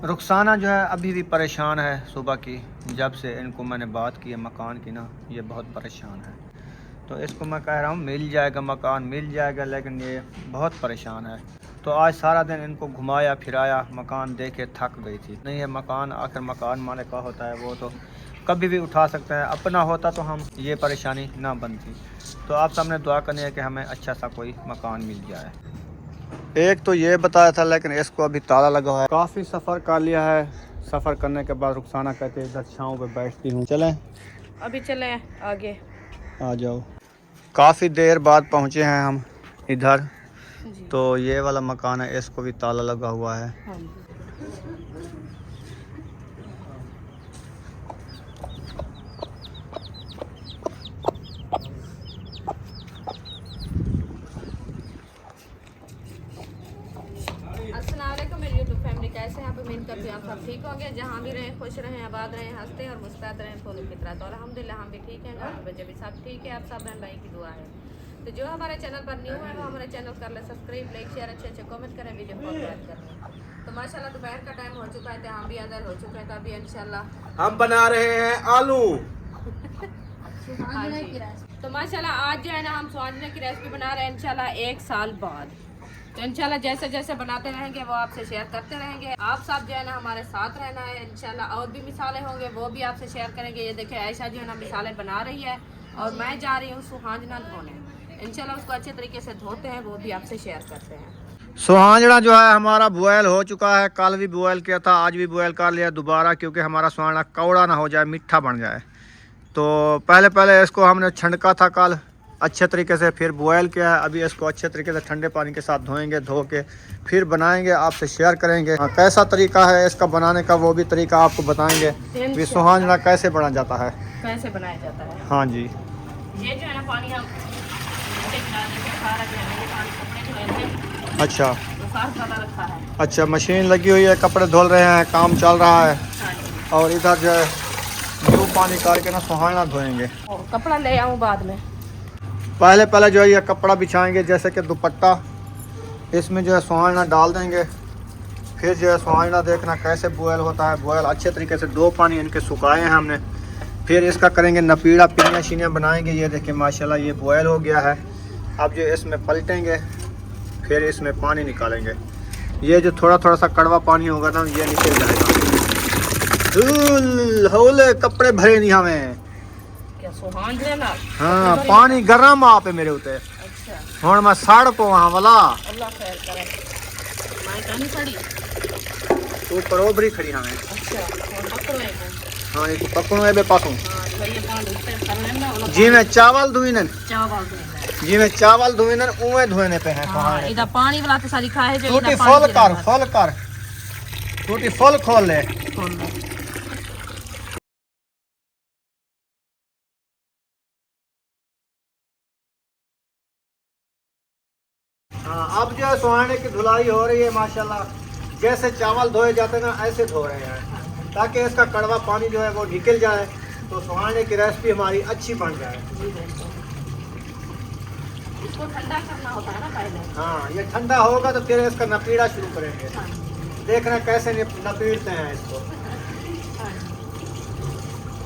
रुखसाना जो है अभी भी परेशान है सुबह की, जब से इनको मैंने बात की है मकान की ना, ये बहुत परेशान है। तो इसको मैं कह रहा हूँ मिल जाएगा मकान, मिल जाएगा, लेकिन ये बहुत परेशान है। तो आज सारा दिन इनको घुमाया फिराया, मकान देखे थक गई थी। नहीं है मकान, आखिर मकान मालिक का होता है, वो तो कभी भी उठा सकते हैं। अपना होता तो हम ये परेशानी ना बनती। तो आप सामने दुआ करनी है कि हमें अच्छा सा कोई मकान मिल जाए। एक तो ये बताया था, लेकिन इसको अभी ताला लगा हुआ है। काफ़ी सफ़र कर लिया है। सफ़र करने के बाद रुखसाना कहते हैं इधर छाँव पे बैठती हूँ, चलें अभी चले आगे। आ जाओ। काफ़ी देर बाद पहुँचे हैं हम इधर। जी। तो ये वाला मकान है, इसको भी ताला लगा हुआ है। हाँ जी। अस्सलाम वालेकुम मेरी यूट्यूब फैमिली, कैसे हैं आप? उम्मीद करती हूँ आप सब ठीक होंगे। जहाँ भी रहें खुश रहें, आबाद रहें, हंसते और मुस्कुराते रहें, फूलों की तरह। तो अल्हम्दुलिल्लाह हम भी ठीक हैं, घर बच्चे भी सब ठीक है। आप सब बहन भाई की दुआ है। तो जो हमारे चैनल पर न्यू है वो हमारे चैनल कर ले सब्सक्राइब, लाइक शेयर, अच्छे अच्छे कमेंट करें, वीडियो को लाइक करें। तो माशाल्लाह दोपहर का टाइम हो चुका है, तो हम भी अंदर हो चुके हैं। तो अभी इंशाल्लाह हम बना रहे हैं आलू। हाँ जी। तो माशाल्लाह आज जो है ना हम स्वांजने की रेसिपी बना रहे हैं इंशाल्लाह 1 साल बाद। तो इंशाल्लाह जैसे जैसे बनाते रहेंगे वो आपसे शेयर करते रहेंगे। आप सब जो है ना हमारे साथ रहना है इंशाल्लाह। और भी मिसालें होंगे वो भी आपसे शेयर करेंगे। ये देखिए आयशा जो है ना मिसालें बना रही है और मैं जा रही हूँ सुहांजना धोने। इंशाल्लाह उसको अच्छे तरीके से धोते हैं, वो भी आपसे शेयर करते हैं। सुहांजना जो है हमारा बॉयल हो चुका है। कल भी बॉयल किया था, आज भी बॉयल कर लिया दोबारा, क्योंकि हमारा सुहांजना कौड़ा ना हो जाए, मीठा बन जाए। तो पहले इसको हमने छनका था कल अच्छे तरीके से, फिर बॉयल किया है। अभी इसको अच्छे तरीके से ठंडे पानी के साथ धोएंगे, धो के फिर बनाएंगे, आपसे शेयर करेंगे। हाँ, कैसा तरीका है इसका बनाने का वो भी तरीका आपको बताएंगे कि सुहांजना कैसे बना जाता है, कैसे बनाया जाता है। हाँ जी। ये जो है ना पानी हम सारा जो है ये पानी कपड़े धोए थे, अच्छा तो सारा डाला रखा है। अच्छा, मशीन लगी हुई है, कपड़े धुल रहे हैं, काम चल रहा है। हाँ जी। और इधर जो है न्यू पानी करके ना सुहांजना धोएंगे। और कपड़ा ले आऊँ बाद में। पहले जो है ये कपड़ा बिछाएंगे, जैसे कि दुपट्टा, इसमें जो है सुहांजना डाल देंगे। फिर जो है सुहांजना देखना कैसे बॉयल होता है। बॉयल अच्छे तरीके से 2 पानी इनके सुखाए हैं हमने। फिर इसका करेंगे नपीड़ा, पिनियाँ शिनियाँ बनाएंगे। ये देखिए माशाल्लाह ये बॉयल हो गया है। अब जो इसमें पलटेंगे, फिर इसमें पानी निकालेंगे। ये जो थोड़ा सा कड़वा पानी होगा ना, ये निकल जाएगा। होले कपड़े भरे नहीं हमें। क्या सुहांजने ना? हाँ, पानी गर्म आप है मेरे उते। अच्छा। हुण मैं सड़ पो वहाँ वाला अल्लाह खैर करे। मैं कहीं पड़ी। ऊपर ओबरी खड़ी हमें। अच्छा। और पकड़ो एक। हाँ, एक पकड़ो ए बे पासों। हाँ, तो ये पानी ऊपर कर लेना वाला। जी में चावल धुइनन, चावल धोना। जी में चावल धुइनन उवे धोने पे है। हाँ, इधर पानी वाला तो सारी खाए जो टूटी फुल कर टूटी फुल खोल ले। हाँ, अब जो है सुहांजने की धुलाई हो रही है माशाल्लाह। जैसे चावल धोए जाते हैं ना, ऐसे धो रहे हैं, ताकि इसका कड़वा पानी जो है वो निकल जाए, तो सुहांजने की रेसिपी हमारी अच्छी बन जाए। इसको ठंडा करना होता है ना पहले। हाँ, ये ठंडा होगा तो फिर इसका नपीड़ा शुरू करेंगे। देखना कैसे नपीड़ते हैं इसको।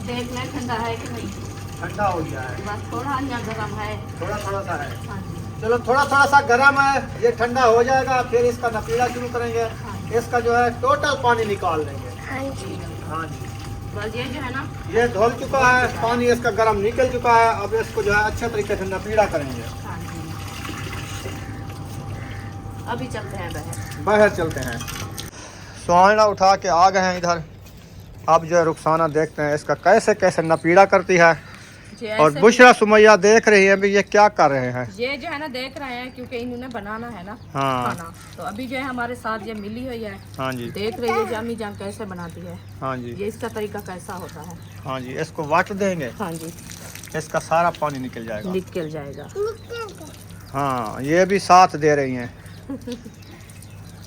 देखना ठंडा है कि नहीं। ठंडा हो गया है, बस थोड़ा या गर्म है। थोड़ा सा है। हाँ जी। चलो थोड़ा सा गर्म है, ये ठंडा हो जाएगा, फिर इसका नपीड़ा शुरू करेंगे। इसका जो है टोटल पानी निकाल लेंगे। हाँ जी। हाँ जी। बस ये जो है ना, ये धुल चुका है, पानी इसका गर्म निकल चुका है। अब इसको जो है अच्छे तरीके से नपीड़ा करेंगे। हाँ जी। अभी चलते हैं बाहर चलते हैं। सुहांजना उठा के आ गए हैं इधर। अब जो है रुखसाना देखते हैं इसका कैसे कैसे नपीड़ा करती है। और बुशरा सुमैया देख रही है भी ये क्या कर रहे हैं। ये जो है ना देख रहे हैं, क्योंकि इन्होंने बनाना है ना। हाँ। खाना तो अभी जो है हमारे साथ ये मिली हुई है। हाँ जी। देख रही है जामी जान कैसे बनाती है। हाँ जी। ये इसका तरीका कैसा होता है। हाँ जी, इसको वाट देंगे। हाँ जी। इसका सारा पानी निकल जाएगा। निकल जाएगा। हाँ, ये भी साथ दे रही हैं।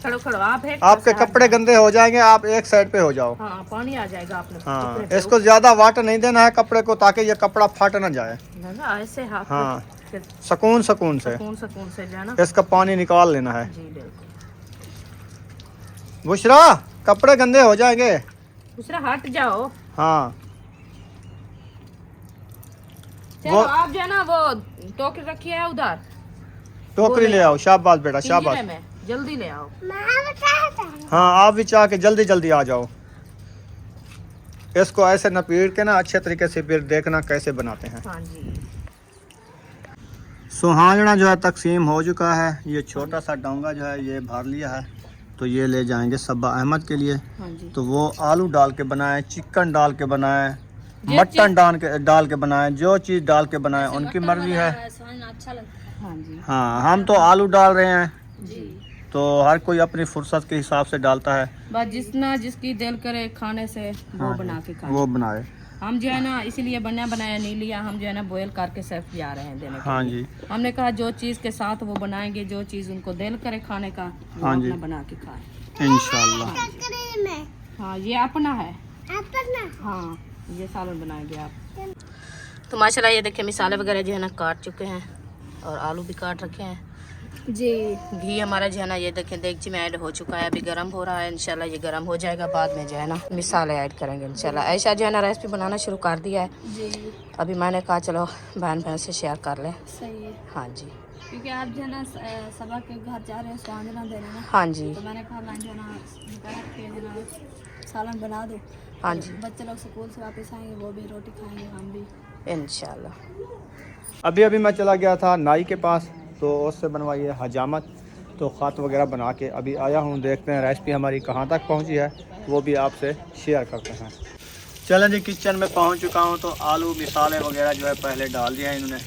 खड़ो खड़ो आप है। आपके कपड़े गंदे हो जाएंगे, आप एक साइड पे हो जाओ। हाँ, पानी आ जाएगा आपने। हाँ, इसको ज्यादा वाटर नहीं देना है कपड़े को, ताकि ये कपड़ा फट ना जाए। ऐसे हाथ। हाँ, फिर सुकून से सुकून से जाना। इसका पानी निकाल लेना है। जी बिल्कुल। बुशरा कपड़े गंदे हो जाएंगे। दूसरा हट जाओ। हाँ चलो आप जो है ना वो टोकरी रखी है उधर, टोकरी ले आओ। शाबाश बेटा शाबाश। पिंजरे में जल्दी ले आओ। हाँ आप भी चाह के जल्दी जल्दी आ जाओ। इसको ऐसे नपीड़ के ना अच्छे तरीके से फिर देखना कैसे बनाते हैं। हाँ जी। सुहाजना जो है तकसीम हो चुका है। ये छोटा सा डोंगा जो है ये भर लिया है, तो ये ले जाएंगे सब्बा अहमद के लिए। हाँ जी। तो वो आलू डाल के बनाए, चिकन डाल के बनाए, मटन डाल के बनाए, जो चीज़ डाल के बनाए उनकी मर्जी है। अच्छा लगता है। हाँ जी। हाँ हम तो आलू डाल रहे हैं, जी। तो हर कोई अपनी फुर्सत के हिसाब से डालता है। बस जितना जिसकी दिल करे खाने से वो हाँ बना के खाए। वो बनाए। हम जो है ना इसीलिए बना बनाया नहीं लिया, हम जो है ना बॉयल करके सिर्फ जा रहे हैं देने के हाँ लिए। जी। हमने कहा जो चीज़ के साथ वो बनाएंगे, जो चीज़ उनको दिल करे खाने का वो हाँ जी। अपना बना के खाए इंशाल्लाह। हाँ ये अपना है। हाँ ये सालन बनाएंगे आप। तो माशाल्लाह ये देखिए मिसाले वगैरह जो है ना काट चुके हैं और आलू भी काट रखे हैं जी। घी हमारा जो है ना ये देखें देगची में ऐड हो चुका है, अभी गर्म हो रहा है। इंशाल्लाह ये गर्म हो जाएगा, बाद में जो है ना मिसाले ऐड करेंगे इंशाल्लाह। ऐशा जो है ना रेसिपी बनाना शुरू कर दिया है जी। अभी मैंने कहा चलो बहन बहन से शेयर कर लें। सही है। हाँ जी, क्योंकि आप जो है ना सबा के घर जा रहे हैं स्वांजना देने ना। हाँ जी। तो मैंने कहा मैं जो है ना सालन बना दो। हाँ जी। बच्चे लोग स्कूल से वापस आएंगे, वो भी रोटी खाएंगे, हम भी इंशाल्लाह। अभी अभी मैं चला गया था नाई के पास, तो उससे बनवाई है हजामत, तो ख़त वगैरह बना के अभी आया हूँ। देखते हैं रेसिपी हमारी कहाँ तक पहुँची है, वो भी आपसे शेयर करते हैं। चलें जी, किचन में पहुँच चुका हूँ। तो आलू मिसाले वगैरह जो है पहले डाल दिया है इन्होंने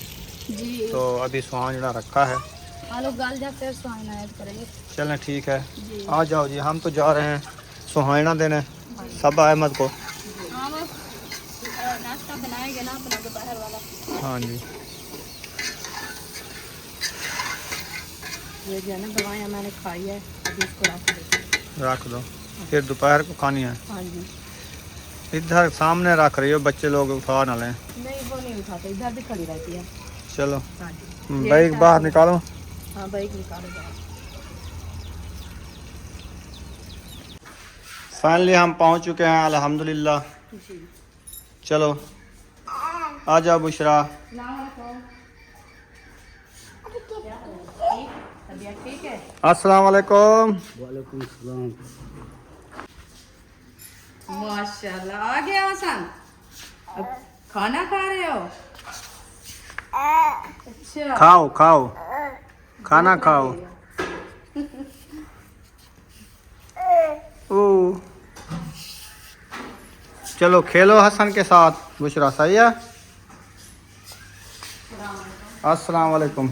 जी। तो अभी सुहाजना रखा है, आलू गाल जा फिर सुहाना ऐड करेंगे। चलें ठीक है, आ जाओ जी। हम तो जा रहे हैं सुहाना देने सबा अहमद को। नाश्ता बनाएंगे ना अपना दोपहर वाला। हाँ जी। ये जो है ना दवाइयाँ मैंने खाई है, अभी इसको रख दो, फिर दोपहर को खानी है। हाँ जी। इधर सामने रख रही हो, बच्चे लोग उठा ना लें। नहीं वो नहीं उठाते, इधर भी खड़ी रहती है। चलो हाँ जी। बाइक बाहर निकालो। हाँ बाइक निकालो बाहर। फाइनली हम पहुंच चुके हैं अल्हम्दुलिल्लाह जी। चलो आ जाओ बुशरा। ठीक है। अस्सलाम वालेकुम। वालेकुम सलाम। माशाल्लाह आ गया हसन, अब खाना खा रहे हो? अच्छा खाओ खाओ खाना खाओ। ओ चलो खेलो हसन के साथ। बुशरा सही है। अस्सलाम वालेकुम।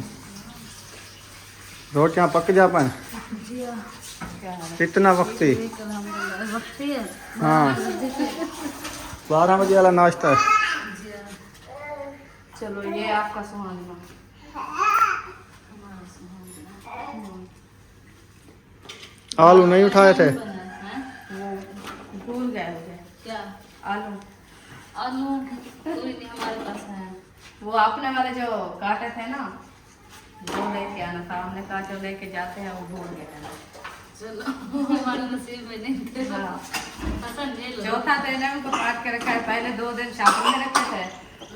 रोटियां पक जा पाए कितना वक्ती? हाँ 12 बजे वाला नाश्ता है। चलो ये आपका सुहाना। आलू नहीं उठाए थे? भूल गए मुझे। क्या? आलू। आलू कोई नहीं हमारे पास है। वो आपने वाले जो काटे थे ना, वो लेके आना था। हमने कहा जो लेके जाते हैं वो भूल गए ना। चलो हमारे नसीब में नहीं थे। चौथा दिन है उनको काट के रखा है, पहले 2 दिन शापर में रखे थे।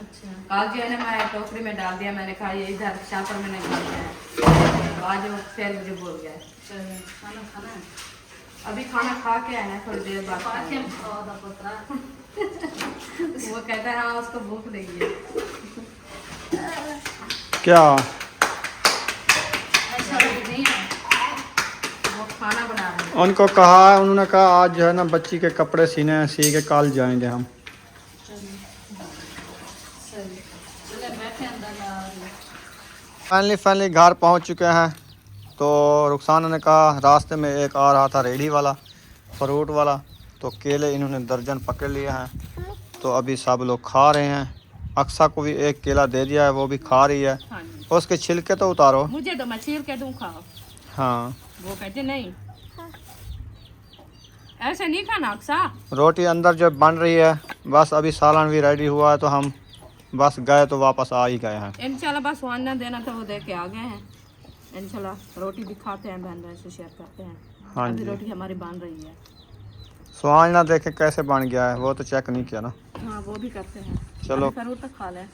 अच्छा। कल जो है ना मैं टोकरी में डाल दिया, मैंने कहा ये इधर शापर में नहीं डालते हैं। तो आज वो फिर मुझे भूल गया। खाना खाना है? अभी खाना खा के आए हैं, थोड़ी देर बाद। वो कहता है हाँ उसको भूख लगी है। क्या ऐसा नहीं है, वो खाना बना रहे हैं। उनको कहा, उन्होंने कहा आज जो है ना बच्ची के कपड़े सीने हैं, सी के कल जाएंगे हम। फाइनली घर पहुंच चुके हैं। तो रुखसाना ने कहा, रास्ते में एक आ रहा था रेडी वाला फ्रूट वाला, तो केले इन्होंने दर्जन पकड़ लिए हैं। तो अभी सब लोग खा रहे हैं। अक्सा को भी एक केला दे दिया है, वो भी खा रही है। हाँ उसके छिलके तो उतारो। मुझे तो मैं छील के दूं, खाओ। हाँ वो कहते नहीं ऐसे नहीं खाना अक्सा। रोटी अंदर जो बन रही है, बस अभी सालन भी रेडी हुआ है, तो हम बस गए तो वापस आ ही गए हैं। इंशाल्लाह बस वाना देना था, वो दे के आ गए हैं। इंशाल्लाह रोटी भी खाते हैं, बहन बहन से शेयर करते हैं। हाँ अभी जी। रोटी हमारी बन रही है। सुहाना देखे कैसे बन गया है, वो तो चेक नहीं किया ना। हाँ वो भी करते हैं। चलो जरूर तक खा लें।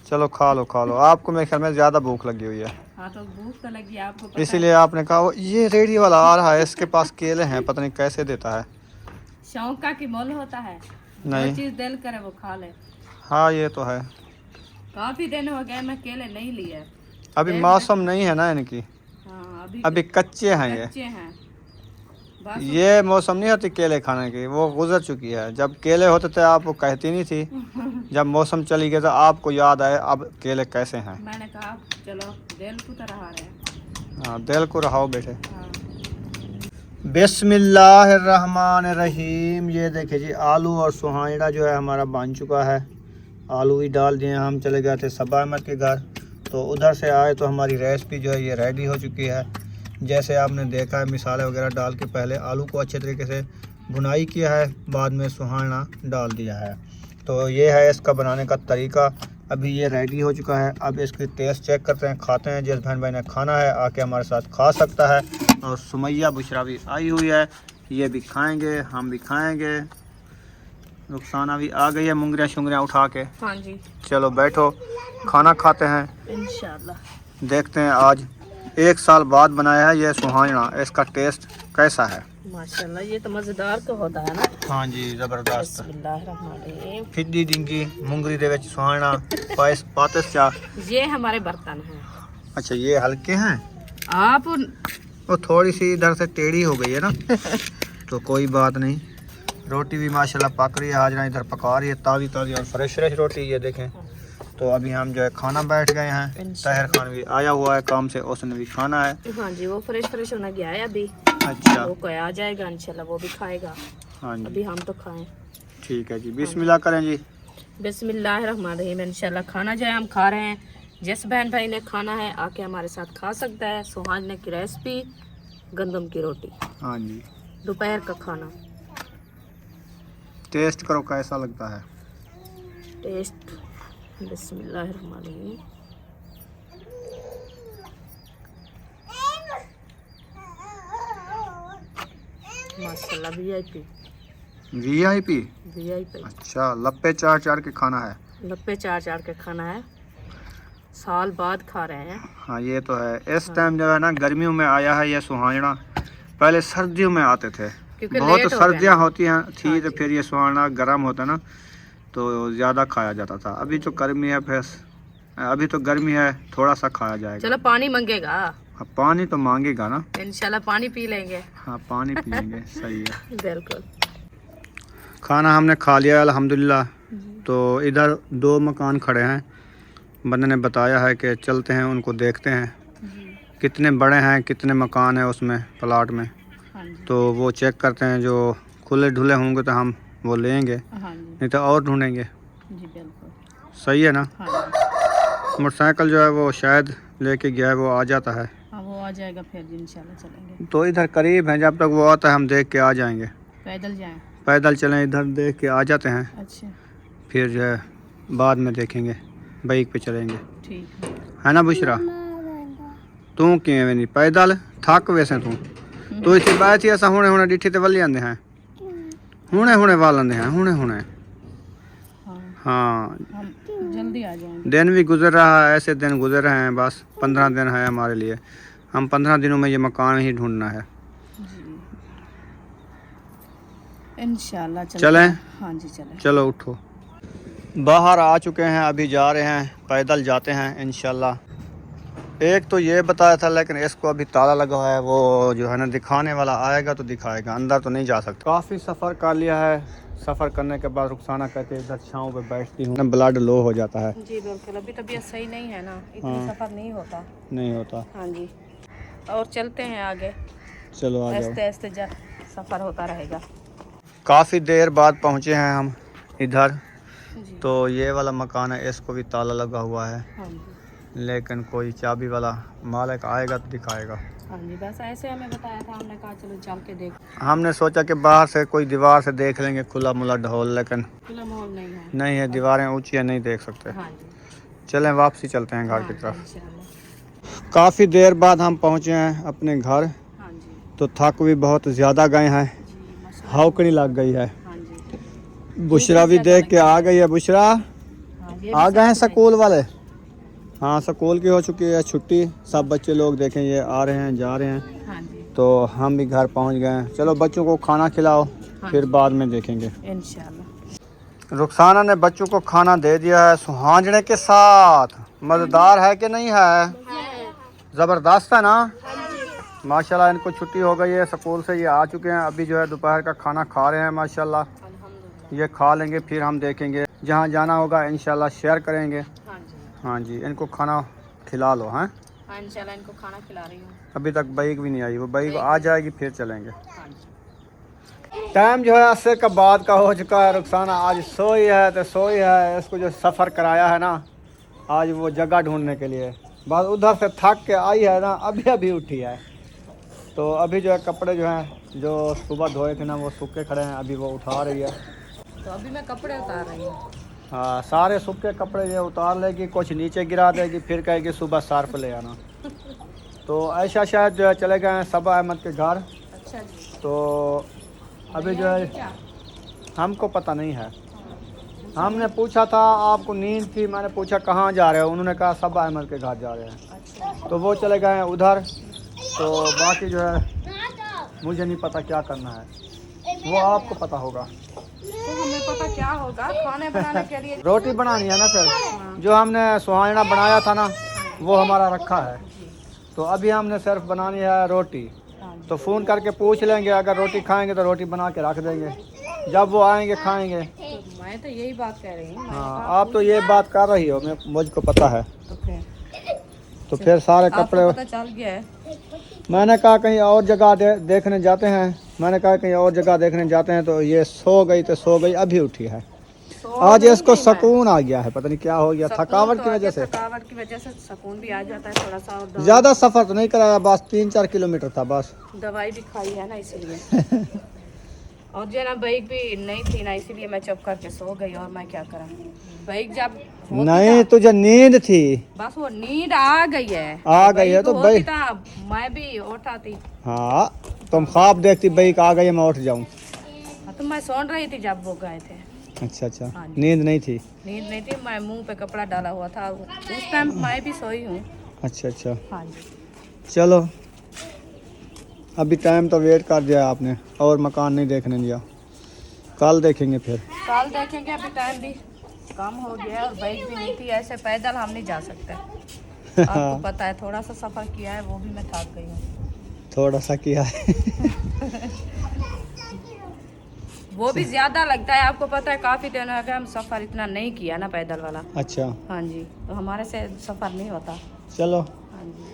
चलो खा लो खा लो, आपको मेरे ख्याल में ज़्यादा भूख लगी हुई है, हाँ तो भूख तो लगी आपको पता इसीलिए आपने कहा। वो ये रेडी वाला आ रहा है, इसके पास केले हैं, पता नहीं कैसे देता है। है। शौक का की मोल होता है, नहीं। जो चीज दिल करे वो खा ले। हाँ ये तो है। काफी दिन हो गए मैं केले नहीं लिए। अभी मौसम नहीं है ना इनकी, हाँ अभी कच्चे हैं ये। कच्चे हैं। बस ये मौसम नहीं होती केले खाने की, वो गुजर चुकी है। जब केले होते थे आप वो कहती नहीं थी, जब मौसम चली गई तो आपको याद आए अब केले कैसे हैं। मैंने कहा चलो दिल को तो रहा रहे। हाँ दिल को रहाओ बेटे। हाँ। बिस्मिल्लाहिर्रहमानिर्रहीम। ये देखिए जी, आलू और सुहाना जो है हमारा बन चुका है। आलू भी डाल दिए। हम चले गए थे सबा अहमद के घर, तो उधर से आए तो हमारी रेसिपी जो है ये रेडी हो चुकी है। जैसे आपने देखा है, मिसाले वगैरह डाल के पहले आलू को अच्छे तरीके से भुनाई किया है, बाद में सुहाना डाल दिया है। तो ये है इसका बनाने का तरीका। अभी ये रेडी हो चुका है। अब इसकी टेस्ट चेक करते हैं, खाते हैं। जिस बहन भाई ने खाना है आके हमारे साथ खा सकता है। और सुमैया बुशरा भी आई हुई है, ये भी खाएंगे, हम भी खाएंगे। रुखसाना भी आ गई है मुंगरियाँ शुंगरियाँ उठा के। हाँ जी चलो बैठो, खाना खाते हैं। इंशाल्लाह। देखते हैं आज 1 साल बाद बनाया है ये सुहाना, इसका टेस्ट कैसा है। माशाल्लाह ये तो मजेदार तो होता है ना। हाँ जी ज़बरदस्त। बिस्मिल्लाहिर्रहमानिर्रहीम। फिद्दी डिंगी मुंगरी दे विच सुहाना पाइस पातस चा। ये हमारे बर्तन हैं। अच्छा ये हल्के हैं, आप वो थोड़ी सी इधर से टेढ़ी हो गई है ना तो कोई बात नहीं। रोटी भी माशाल्लाह पक रही है, हाजरा इधर पका रही है ताज़ी ताज़ी और फ्रेश फ्रेश रोटी। ये देखें। तो अभी हम जो है खाना बैठ गए हैं। ताहिर खान भी आया हुआ है काम से, उसने भी खाना है। हाँ जी वो फ्रेश होना गया है अभी। अच्छा वो कोई आ जाएगा इंशाल्लाह, वो भी खाएगा। हाँ जी अभी हम तो खाएं। ठीक है जी, बिस्मिल्लाह करें जी। बिस्मिल्लाहिर्रहमानिर्रहीम। इंशाल्लाह खाना जो है हम खा रहे हैं। जिस बहन भाई ने खाना है आके हमारे साथ खा सकता है। सुहाने की रेसिपी, गंदम की रोटी, हाँ जी दोपहर का खाना। टेस्ट करो कैसा लगता है। टेस्ट बिस्मिल्लाहिर्रहमानिर्रहीम। माशाल्लाह वीआईपी वीआईपी। वीआईपी। अच्छा लप्पे चार चार के खाना है। लप्पे चार चार के खाना है, साल बाद खा रहे हैं। हाँ ये तो है। इस टाइम जो है ना गर्मियों में आया है ये सुहाना, पहले सर्दियों में आते थे। क्योंकि बहुत लेट हो सर्दियाँ गया होती हैं थी हाँ तो जी। फिर ये सुहाना गर्म होता ना तो ज़्यादा खाया जाता था। अभी तो गर्मी है, फिर अभी तो गर्मी है, थोड़ा सा खाया जाएगा। चलो पानी मांगेगा, हाँ, पानी तो मांगेगा ना। इंशाल्लाह पानी पी लेंगे। हाँ पानी पियेंगे सही है। बिल्कुल। खाना हमने खा लिया अल्हम्दुलिल्लाह। तो इधर 2 मकान खड़े हैं, बंदे ने बताया है कि चलते हैं उनको देखते हैं कितने बड़े हैं, कितने मकान हैं उसमें प्लाट में। हाँ जी। तो वो चेक करते हैं, जो खुले ढुले होंगे तो हम वो लेंगे, हाँ जी। नहीं तो और ढूंढेंगे। जी बिल्कुल। सही है ना। हाँ जी। मोटरसाइकिल जो है वो शायद लेके गया है, वो आ जाता है। हाँ वो आ जाएगा फिर इंशाल्लाह चलेंगे। तो इधर करीब है, जब तक वो आता है हम देख के आ जाएंगे। पैदल जाएं। पैदल चलें, इधर देख के आ जाते हैं, अच्छा फिर जो है बाद में देखेंगे, बाइक पे चलेंगे। ठीक है ना बुशरा। तू किवें नहीं पैदल थक वैसे तू इतनी बात ही ऐसा हुने हुने डिठी ते वली आंदे हैं, हुने हुने वाल आंदे हैं, हुने हुने। हाँ हाँ हम जल्दी आ जाएंगे। दिन भी गुजर रहा है, ऐसे दिन गुजर रहे हैं। बस 15 दिन है हमारे लिए, हम 15 दिनों में ये मकान ही ढूंढना है। जी इंशाल्लाह चलें। हाँ जी चलें। चलो उठो। बाहर आ चुके हैं, अभी जा रहे हैं, पैदल जाते हैं इंशाल्लाह। एक तो ये बताया था लेकिन इसको अभी ताला लगा हुआ है, वो जो है ना दिखाने वाला आएगा तो दिखाएगा, अंदर तो नहीं जा सकता। काफ़ी सफ़र कर लिया है, सफ़र करने के बाद रुखसाना कहते इधर छाँव पे बैठती हूँ, ब्लड लो हो जाता है। जी बिल्कुल, अभी तबीयत सही नहीं है ना, इतनी हाँ। सफ़र नहीं होता। नहीं होता। हाँ जी। और चलते हैं आगे, चलो आ जाओ। आहिस्ते आहिस्ते सफ़र होता रहेगा। काफ़ी देर बाद पहुँचे हैं हम इधर। जी। तो ये वाला मकान है, इसको भी ताला लगा हुआ है, हाँ जी। लेकिन कोई चाबी वाला मालिक आएगा तो दिखाएगा। हाँ जी बस ऐसे हमें बताया था, हमने कहा चलो चल के देख। हमने सोचा कि बाहर से कोई दीवार से देख लेंगे खुला मुला ढोल, लेकिन खुला माहौल नहीं है। नहीं है, दीवारें ऊंची है, नहीं देख सकते। हाँ जी। चलें वापसी चलते हैं घर की हाँ, तरफ। इंशाल्लाह। काफ़ी देर बाद हम पहुंचे हैं अपने घर, हाँ जी। तो थक भी बहुत ज़्यादा गए हैं। जी हौकड़ी लग गई है। हाँ जी। बुशरा भी देख के आ गई है। बुशरा हाँ, ये आ भी गए हैं सब स्कूल वाले। हाँ स्कूल की हो चुकी है छुट्टी। सब बच्चे लोग देखें ये आ रहे हैं जा रहे हैं। बनाए। हाँ जी तो हम भी घर पहुंच गए हैं। चलो बच्चों को खाना खिलाओ, हाँ फिर बाद में देखेंगे। इंशाल्लाह। रुखसाना ने बच्चों को खाना दे दिया है सुहांजने के साथ। मज़ेदार है कि नहीं है? ज़बरदस्त है ना? माशाल्लाह इनको छुट्टी हो गई है स्कूल से, ये आ चुके हैं। अभी जो है दोपहर का खाना खा रहे हैं माशाल्लाह। अल्हम्दुलिल्लाह। ये खा लेंगे फिर हम देखेंगे जहाँ जाना होगा इंशाल्लाह शेयर करेंगे। हाँ जी हाँ जी इनको खाना खिला लो। हैं हाँ, इंशाल्लाह इनको खाना खिला रही हूँ। अभी तक बाइक भी नहीं आई, वो बाइक आ जाएगी फिर चलेंगे। हाँ जी। टाइम जो है असर का बाद का हो चुका है। रुखसाना आज सोई है तो सोई है। इसको जो सफ़र कराया है ना आज वो जगह ढूंढने के लिए, बस उधर से थक के आई है ना, अभी अभी उठी है। तो अभी जो है कपड़े जो हैं जो सुबह धोए थे ना वो सूखे खड़े हैं, अभी वो उठा रही है। तो अभी मैं कपड़े उतार रही हूँ। हाँ सारे सूखे कपड़े ये उतार लेगी, कुछ नीचे गिरा देगी, फिर कहेगी सुबह सर्फ ले आना। तो ऐसा शायद जो है चले गए हैं सबा अहमद के घर। अच्छा जी। तो अभी जो है हमको पता नहीं है। हमने पूछा था आपको नींद थी, मैंने पूछा कहाँ जा रहे हो, उन्होंने कहा सबा अहमद के घर जा रहे हैं। अच्छा। तो वो चले गए हैं उधर। तो बाकी जो है मुझे नहीं पता क्या करना है, वो आपको पता होगा। तो हमें पता क्या होगा खाने बनाने के लिए। रोटी बनानी है ना सर, जो हमने सुहाना बनाया था ना वो हमारा रखा है। तो अभी हमने सिर्फ बनानी है रोटी। तो फ़ोन करके पूछ लेंगे, अगर रोटी खाएंगे तो रोटी बना के रख देंगे, जब वो आएंगे खाएंगे। तो मैं तो यही बात कह रही हूँ। हाँ आप तो ये बात कर रही हो, मैं मुझको पता है। तो फिर सारे आपको कपड़े पता चल गया है। मैंने कहा कहीं और जगह देखने जाते हैं। मैंने कहा कहीं और जगह देखने जाते हैं। तो ये सो गई तो सो गई, अभी उठी है। आज इसको सुकून आ गया है, पता नहीं क्या हो गया, थकावट की वजह से। थकावट की वजह से सुकून भी आ जाता है थोड़ा सा। और ज़्यादा सफ़र तो नहीं कराया, बस 3-4 किलोमीटर था बस। दवाई भी खाई है ना इसलिए। और जो है ना बाइक भी नहीं थी ना, इसीलिए मैं चुप करके सो गई। और मैं क्या करा, बाइक जब नहीं तुझे नींद थी, बस वो नींद आ गई है। आ गई है तो होती था मैं भी उठा थी। हाँ तुम ख्वाब देखती बाइक आ गई है मैं उठ जाऊँ। तो मैं सुन रही थी जब वो गए थे। अच्छा अच्छा हाँ जी। नींद नहीं थी। नींद नहीं थी, मैं मुंह पे कपड़ा डाला हुआ था उस टाइम, मैं भी सोई हूँ। अच्छा अच्छा हाँ जी। चलो अभी टाइम तो वेट कर दिया आपने और मकान नहीं देखने दिया, कल देखेंगे फिर। कल देखेंगे, अभी टाइम भी कम हो गया और बाइक भी नहीं थी, ऐसे पैदल हम नहीं जा सकते। आपको पता है थोड़ा सा सफ़र किया है वो भी मैं थक गई हूँ। थोड़ा सा किया है। वो भी ज़्यादा लगता है, आपको पता है काफ़ी दिन हो गए हम सफ़र इतना नहीं किया ना पैदल वाला। अच्छा हाँ जी, तो हमारे से सफ़र नहीं होता। चलो हाँ जी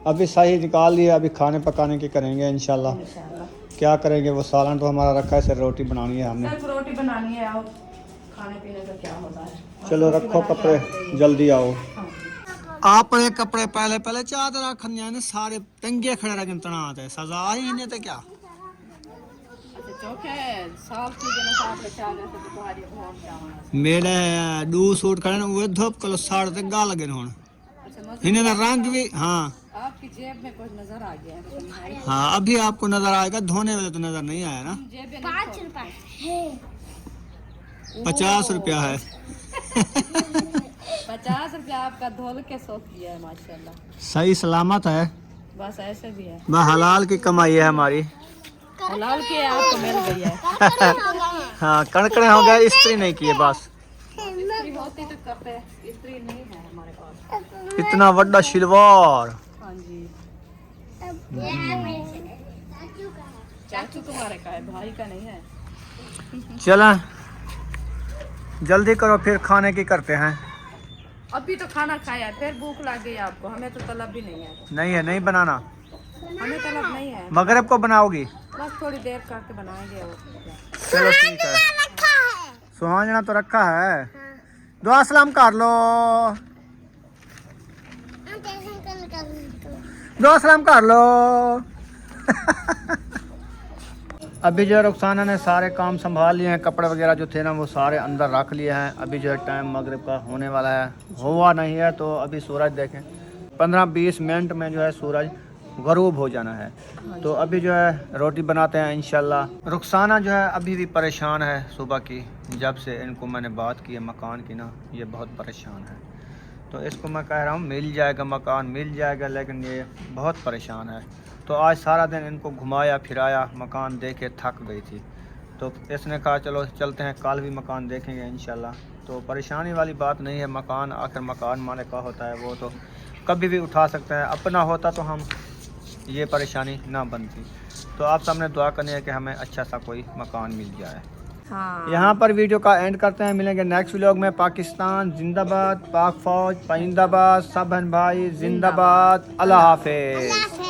अभी सही निकाल लिया, अभी खाने पकाने की करेंगे इंशाल्लाह। इंशाल्लाह। क्या करेंगे, वो सालन तो हमारा रखा है, सिर्फ रोटी बनानी है हमने। सिर्फ रोटी बनानी है और खाने पीने का क्या होता है। चलो रखो कपड़े, जल्दी आओ। हाँ जी। आपने कपड़े पहले पहले चादर खन्या ने सारे टंगे खड़े रखे तना थे, सजा ही नहीं थे क्या। मेरे 2 सूट खड़े वो धोप कलो साड़ ते गा लगे हुन इन्हें का रंग भी। हाँ आपकी जेब में कुछ नजर आ गया है। हाँ अभी आपको नजर आएगा, धोने वाले तो नजर नहीं आया ना। 50 रुपया है। 50 रुपया आपका धोल के सोच दिया है माशाल्लाह। सही सलामत है, बस ऐसे भी है, बस हलाल की कमाई है हमारी। हलाल के आपको मिल गई है। हाँ कड़कड़े हो गए, इस्त्री नहीं किए बस। इस्त्री होती तो करते, इस्त्री नहीं है हमारे पास। इतना बड़ा शिलवार। हाँ जी। चाचू तुम्हारे का है, भाई का नहीं है। चला जल्दी करो फिर खाने की करते हैं। अभी तो खाना खाया, फिर भूख लग गई आपको, हमें तो तलब भी नहीं है। नहीं है, नहीं बनाना, हमें तलब नहीं है, मगरिब को बनाओगी। बस थोड़ी देर करके बनाएंगे और क्या। चलो ठीक है, सुहाजना तो रखा है। दुआ सलाम कर लो, दुआ सलाम कर लो। अभी जो है रुखसाना ने सारे काम संभाल लिए हैं, कपड़े वगैरह जो थे ना वो सारे अंदर रख लिए हैं। अभी जो है टाइम मगरिब का होने वाला है, हुआ नहीं है तो अभी सूरज देखें 15-20 मिनट में जो है सूरज गरूब हो जाना है। तो अभी जो है रोटी बनाते हैं इंशाल्लाह। रुखसाना जो है अभी भी परेशान है सुबह की, जब से इनको मैंने बात की है मकान की ना, ये बहुत परेशान है। तो इसको मैं कह रहा हूँ मिल जाएगा मकान, मिल जाएगा, लेकिन ये बहुत परेशान है। तो आज सारा दिन इनको घुमाया फिराया, मकान देखे थक गई थी। तो इसने कहा चलो चलते हैं, कल भी मकान देखेंगे इंशाल्लाह। तो परेशानी वाली बात नहीं है, मकान आखिर मकान मालिक का होता है, वो तो कभी भी उठा सकते हैं। अपना होता तो हम ये परेशानी ना बनती। तो आप सामने दुआ करनी है कि हमें अच्छा सा कोई मकान मिल जाए। हाँ। यहाँ पर वीडियो का एंड करते हैं, मिलेंगे नेक्स्ट व्लॉग में। पाकिस्तान जिंदाबाद, पाक फौज पाइंदाबाद, सब बहन भाई जिंदाबाद। अल्लाह हाफिज।